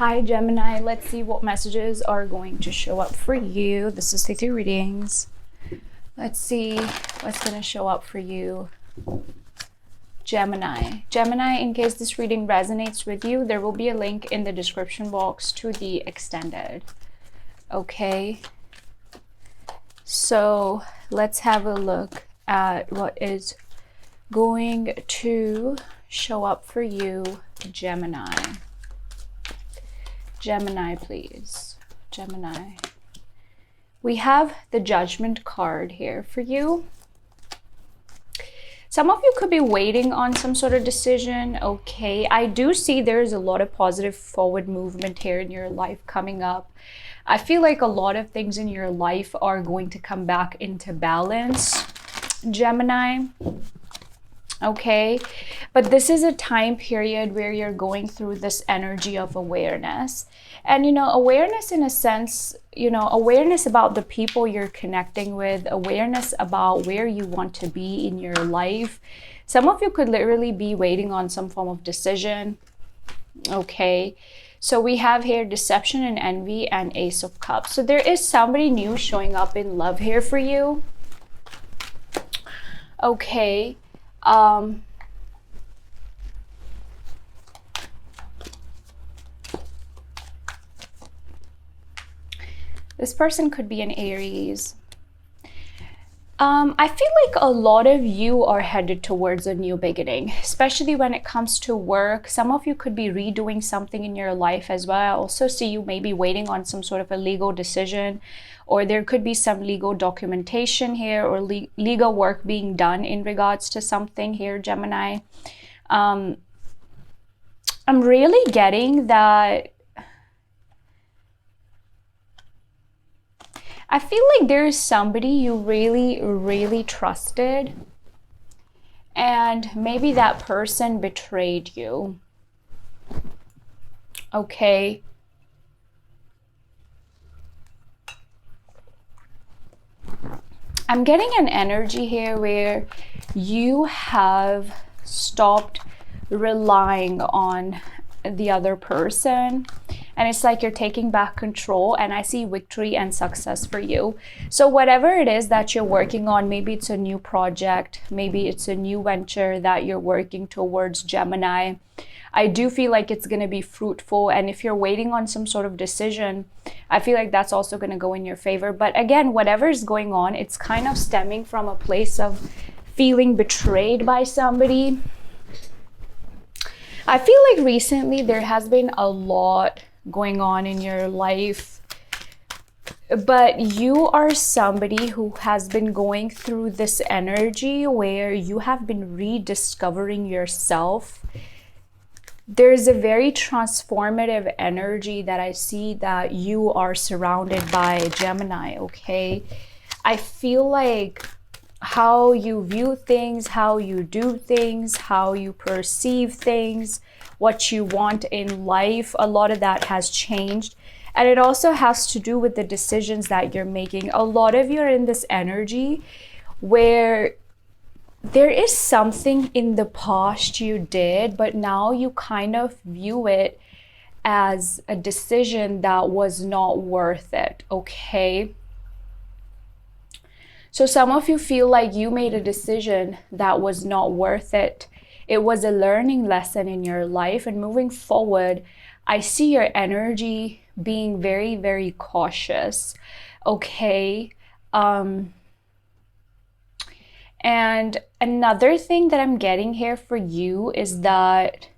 Hi Gemini, let's see what messages are going to show up for you. This is the readings. Let's see what's going to show up for you. Gemini. Gemini, in case this reading resonates with you, there will be a link in the description box to the extended. Okay. So let's have a look at what is going to show up for you, Gemini. Gemini, please. Gemini. We have the Judgment card here for you. Some of you could be waiting on some sort of decision. Okay, I do see there's a lot of positive forward movement here in your life coming up. I feel like a lot of things in your life are going to come back into balance, Gemini. Okay, but this is a time period where you're going through this energy of awareness. And awareness in a sense, awareness about the people you're connecting with, awareness about where you want to be in your life. Some of you could literally be waiting on some form of decision. Okay, so we have here deception and envy and Ace of Cups. So there is somebody new showing up in love here for you. Okay. This person could be an Aries. I feel like a lot of you are headed towards a new beginning, especially when it comes to work. Some of you could be redoing something in your life as well. I also see you maybe waiting on some sort of a legal decision, or there could be some legal documentation here or legal work being done in regards to something here, Gemini. I'm really getting that. I feel like there's somebody you really, really trusted, and maybe that person betrayed you. Okay. I'm getting an energy here where you have stopped relying on the other person, and it's like you're taking back control, and I see victory and success for you. So whatever it is that you're working on, maybe it's a new project, maybe it's a new venture that you're working towards, Gemini, I do feel like it's going to be fruitful. And if you're waiting on some sort of decision, I feel like that's also going to go in your favor. But again, whatever is going on, it's kind of stemming from a place of feeling betrayed by somebody. I feel like recently there has been a lot going on in your life, but you are somebody who has been going through this energy where you have been rediscovering yourself. There's a very transformative energy that I see that you are surrounded by, Gemini, okay? I feel like how you view things, how you do things, how you perceive things, what you want in life, a lot of that has changed. And it also has to do with the decisions that you're making. A lot of you are in this energy where there is something in the past you did, but now you kind of view it as a decision that was not worth it, okay? So some of you feel like you made a decision that was not worth it. It was a learning lesson in your life, and moving forward, I see your energy being very, very cautious, okay? And another thing that I'm getting here for you is that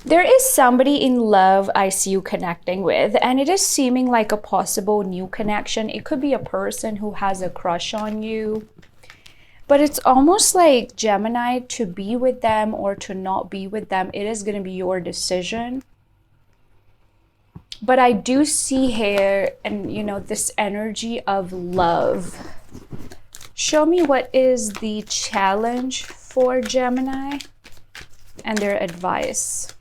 there is somebody in love I see you connecting with, and it is seeming like a possible new connection. It could be a person who has a crush on you, but it's almost like, Gemini, to be with them or to not be with them, it is going to be your decision. But I do see here, and this energy of love. Show me what is the challenge for Gemini and their advice.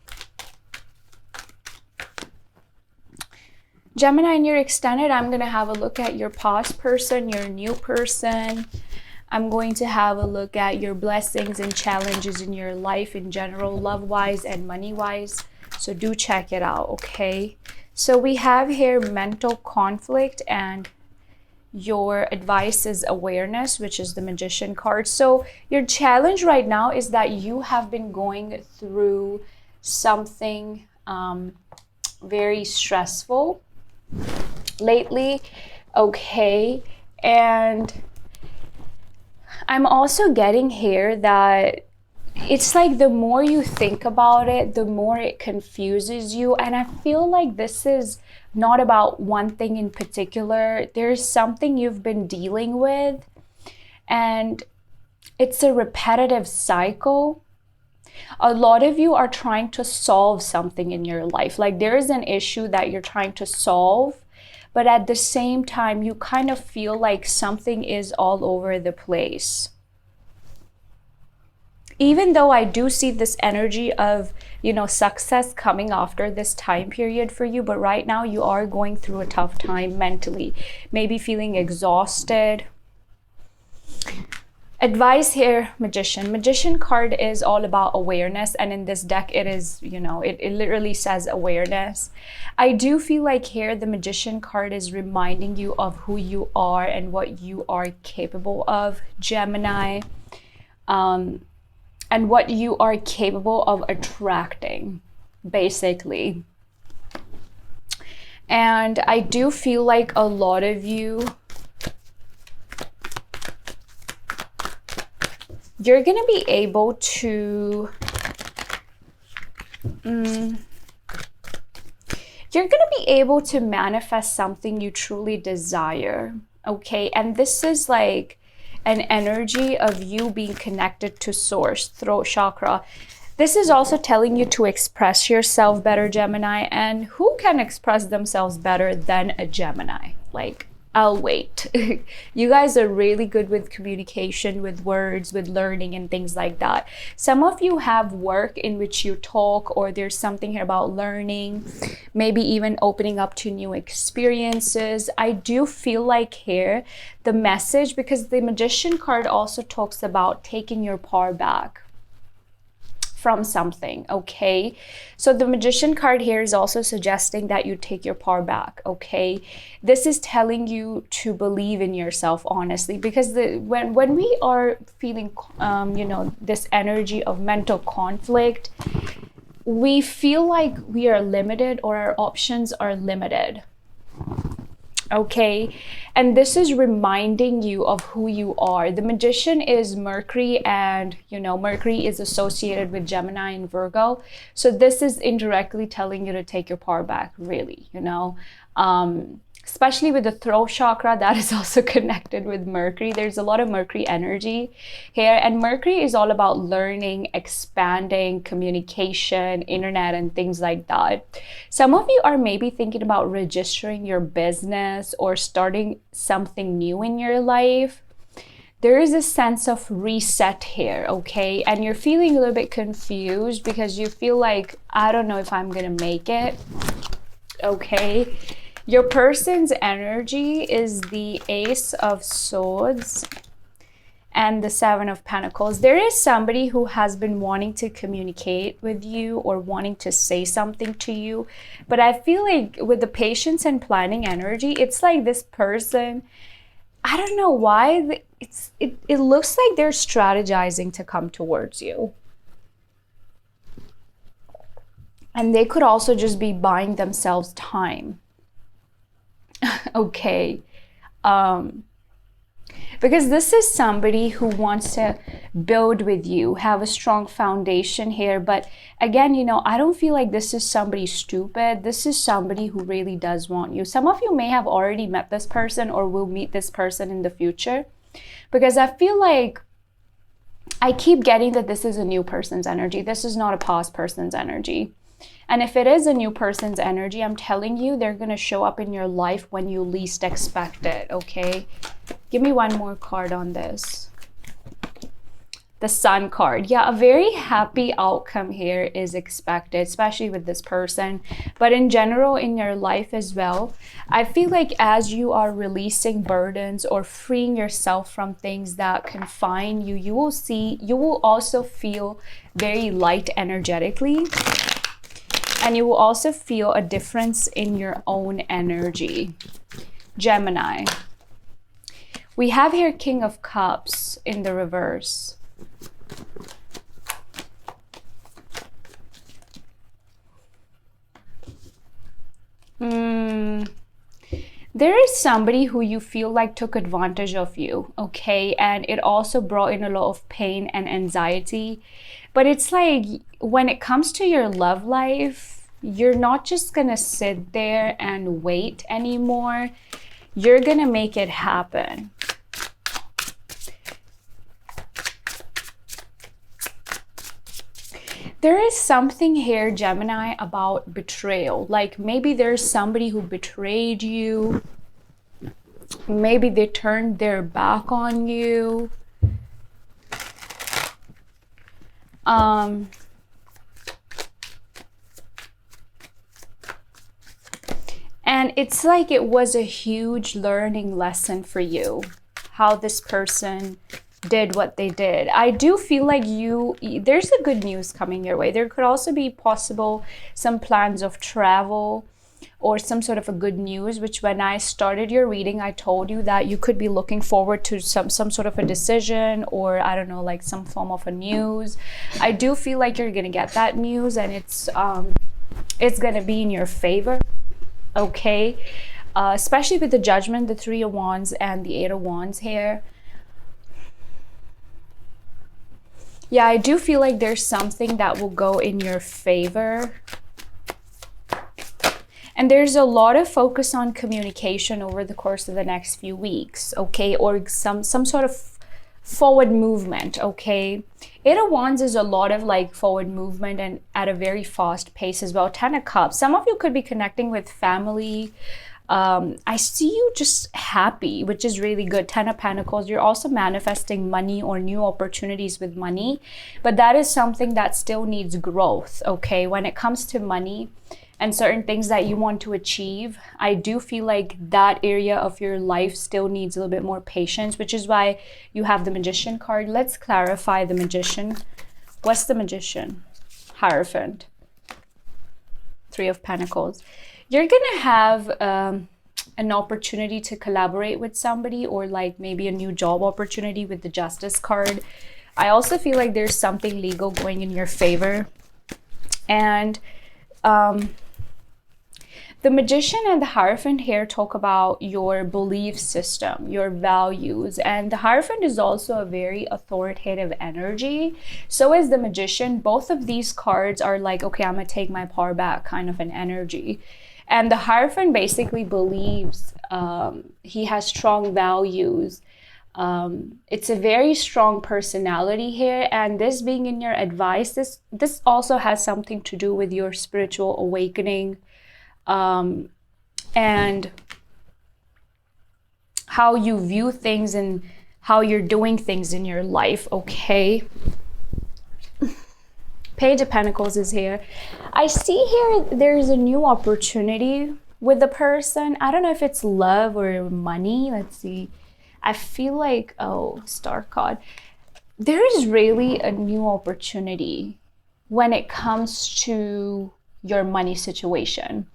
Gemini, in your extended, I'm going to have a look at your past person, your new person. I'm going to have a look at your blessings and challenges in your life in general, love-wise and money-wise. So do check it out, okay? So we have here mental conflict, and your advice is awareness, which is the Magician card. So your challenge right now is that you have been going through something very stressful lately, okay? And I'm also getting here that it's like the more you think about it, the more it confuses you. And I feel like this is not about one thing in particular. There's something you've been dealing with, and it's a repetitive cycle. A lot of you are trying to solve something in your life. Like there is an issue that you're trying to solve, but at the same time, you kind of feel like something is all over the place. Even though I do see this energy of, you know, success coming after this time period for you, but right now you are going through a tough time mentally, maybe feeling exhausted. Advice here, Magician. Magician card is all about awareness, and in this deck it is, you know, it literally says awareness. I do feel like here the Magician card is reminding you of who you are and what you are capable of, Gemini, and what you are capable of attracting, basically. And I do feel like a lot of you, you're going to be able to, manifest something you truly desire, okay? And this is like an energy of you being connected to source, throat chakra. This is also telling you to express yourself better, Gemini. And who can express themselves better than a Gemini? Like, I'll wait. You guys are really good with communication, with words, with learning and things like that. Some of you have work in which you talk, or there's something here about learning, maybe even opening up to new experiences. I do feel like here the message, because the Magician card also talks about taking your power back from something, okay? So the Magician card here is also suggesting that you take your power back, okay? This is telling you to believe in yourself, honestly, because when we are feeling, you know, this energy of mental conflict, we feel like we are limited, or our options are limited. Okay, and this is reminding you of who you are. The Magician is Mercury, and you know, Mercury is associated with Gemini and Virgo. So this is indirectly telling you to take your power back, really, you know. Especially with the throat chakra, that is also connected with Mercury. There's a lot of Mercury energy here, and Mercury is all about learning, expanding, communication, internet, and things like that. Some of you are maybe thinking about registering your business or starting something new in your life. There is a sense of reset here, okay? And you're feeling a little bit confused because you feel like, I don't know if I'm gonna make it, okay? Your person's energy is the Ace of Swords and the Seven of Pentacles. There is somebody who has been wanting to communicate with you or wanting to say something to you. But I feel like with the patience and planning energy, it's like this person, I don't know why, it looks like they're strategizing to come towards you. And they could also just be buying themselves time. Okay, because this is somebody who wants to build with you, have a strong foundation here. But again, you know, I don't feel like this is somebody stupid. This is somebody who really does want you. Some of you may have already met this person or will meet this person in the future, because I feel like I keep getting that this is a new person's energy. This is not a past person's energy. And if it is a new person's energy, I'm telling you, they're going to show up in your life when you least expect it, okay? Give me one more card on this. The Sun card. Yeah, a very happy outcome here is expected, especially with this person. But in general, in your life as well, I feel like as you are releasing burdens or freeing yourself from things that confine you, you will also feel very light energetically. And you will also feel a difference in your own energy. Gemini. We have here King of Cups in the reverse. There is somebody who you feel like took advantage of you, okay? And it also brought in a lot of pain and anxiety. But it's like when it comes to your love life, you're not just gonna sit there and wait anymore. You're gonna make it happen. There is something here, Gemini, about betrayal. Like maybe there's somebody who betrayed you. Maybe they turned their back on you. And it's like it was a huge learning lesson for you, how this person did what they did. I do feel like there's a good news coming your way. There could also be possible some plans of travel or some sort of a good news, which when I started your reading, I told you that you could be looking forward to some sort of a decision, or I don't know, like some form of a news. I do feel like you're gonna get that news, and it's gonna be in your favor, okay? Especially with the Judgment, the Three of Wands, and the Eight of Wands here. Yeah, I do feel like there's something that will go in your favor. And there's a lot of focus on communication over the course of the next few weeks, okay? Or some sort of forward movement, okay? Eight of Wands is a lot of like forward movement and at a very fast pace as well. Ten of Cups. Some of you could be connecting with family. I see you just happy, which is really good. Ten of Pentacles. You're also manifesting money or new opportunities with money, but that is something that still needs growth, okay? When it comes to money and certain things that you want to achieve, I do feel like that area of your life still needs a little bit more patience, which is why you have the Magician card. Let's clarify the Magician. What's the Magician? Hierophant. Three of Pentacles. You're gonna have an opportunity to collaborate with somebody, or like maybe a new job opportunity with the Justice card. I also feel like there's something legal going in your favor. And the Magician and the Hierophant here talk about your belief system, your values. And the Hierophant is also a very authoritative energy. So is the Magician. Both of these cards are like, okay, I'm gonna take my power back kind of an energy. And the Hierophant basically believes he has strong values. It's a very strong personality here. And this being in your advice, this also has something to do with your spiritual awakening and how you view things and how you're doing things in your life, okay? Page of Pentacles is here. I see here there's a new opportunity with the person. I don't know if it's love or money. Let's see. I feel like, oh, Star card. There is really a new opportunity when it comes to your money situation.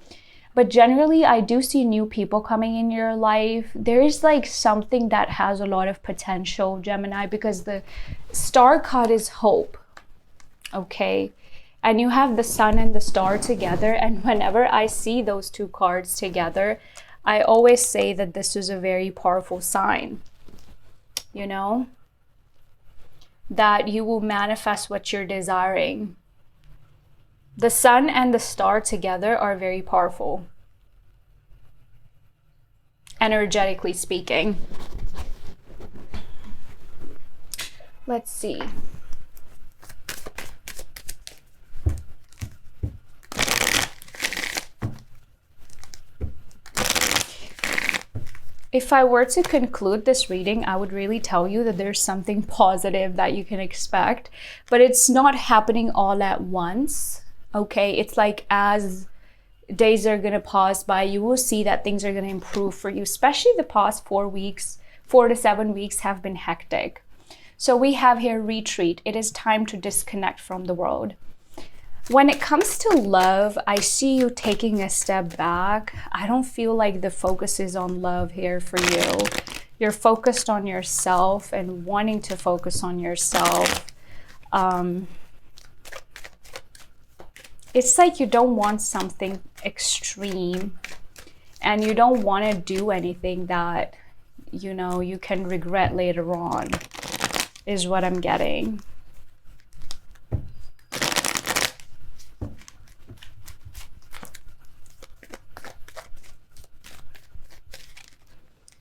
But generally, I do see new people coming in your life. There is like something that has a lot of potential, Gemini, because the Star card is hope. Okay, and you have the Sun and the Star together, and whenever I see those two cards together, I always say that this is a very powerful sign, you know, that you will manifest what you're desiring. The Sun and the Star together are very powerful, energetically speaking. Let's see. If I were to conclude this reading, I would really tell you that there's something positive that you can expect, but it's not happening all at once, okay? It's like as days are going to pass by, you will see that things are going to improve for you, especially the past 4 weeks, 4 to 7 weeks have been hectic. So we have here retreat. It is time to disconnect from the world. When it comes to love, I see you taking a step back. I don't feel like the focus is on love here for you. You're focused on yourself and wanting to focus on yourself. It's like you don't want something extreme and you don't want to do anything that, you know, you can regret later on, is what I'm getting.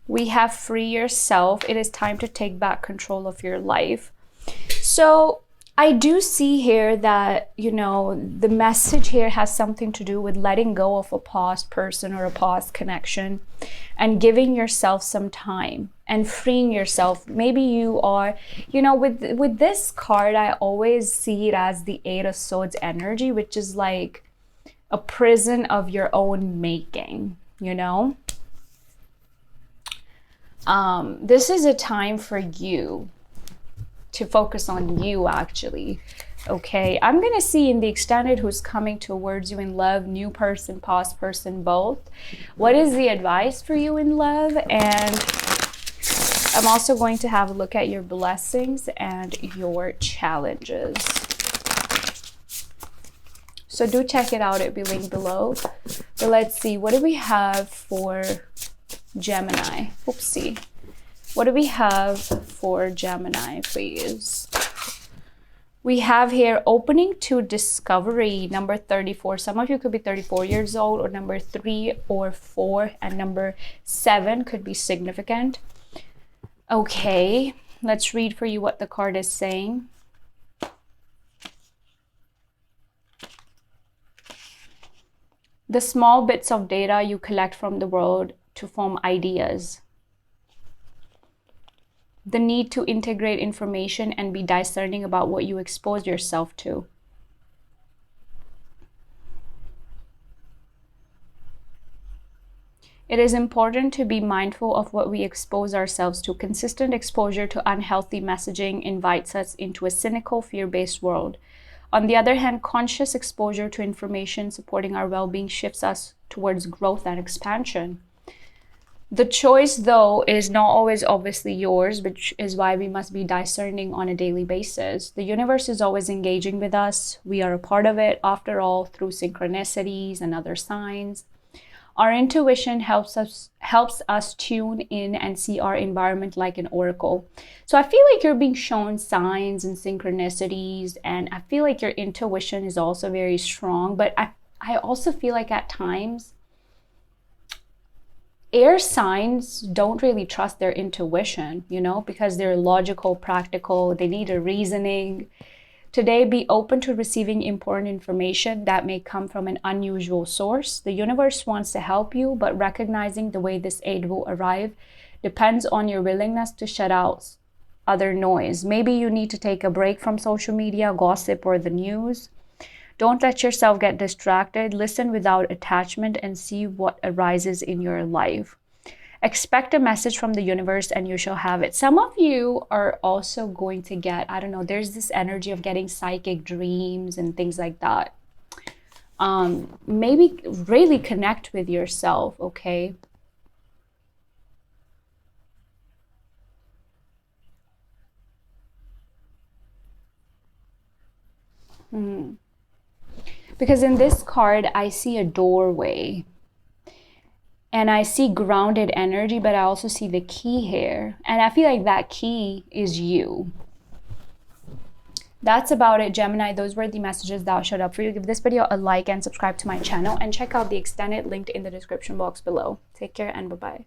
We have free yourself. It is time to take back control of your life. So I do see here that, you know, the message here has something to do with letting go of a past person or a past connection and giving yourself some time and freeing yourself. Maybe you are, you know, with this card, I always see it as the Eight of Swords energy, which is like a prison of your own making, you know? This is a time for you to focus on you, actually. Okay, I'm gonna see in the extended who's coming towards you in love, new person, past person, both. What is the advice for you in love? And I'm also going to have a look at your blessings and your challenges. So do check it out, it'll be linked below. But let's see, what do we have for Gemini? Oopsie. What do we have for Gemini, please? We have here opening to discovery, number 34. Some of you could be 34 years old, or number 3 or 4, and number 7 could be significant. Okay, let's read for you what the card is saying. The small bits of data you collect from the world to form ideas. The need to integrate information and be discerning about what you expose yourself to. It is important to be mindful of what we expose ourselves to. Consistent exposure to unhealthy messaging invites us into a cynical, fear-based world. On the other hand, conscious exposure to information supporting our well-being shifts us towards growth and expansion. The choice, though, is not always obviously yours, which is why we must be discerning on a daily basis. The universe is always engaging with us. We are a part of it, after all, through synchronicities and other signs. Our intuition helps us tune in and see our environment like an oracle. So I feel like you're being shown signs and synchronicities, and I feel like your intuition is also very strong, but I also feel like at times air signs don't really trust their intuition, you know, because they're logical, practical, they need a reasoning. Today, be open to receiving important information that may come from an unusual source. The universe wants to help you, but recognizing the way this aid will arrive depends on your willingness to shut out other noise. Maybe you need to take a break from social media, gossip, or the news. Don't let yourself get distracted. Listen without attachment and see what arises in your life. Expect a message from the universe and you shall have it. Some of you are also going to get, I don't know, there's this energy of getting psychic dreams and things like that. Maybe really connect with yourself, okay? Because in this card, I see a doorway. And I see grounded energy, but I also see the key here. And I feel like that key is you. That's about it, Gemini. Those were the messages that showed up for you. Give this video a like and subscribe to my channel. And check out the extended linked in the description box below. Take care and bye-bye.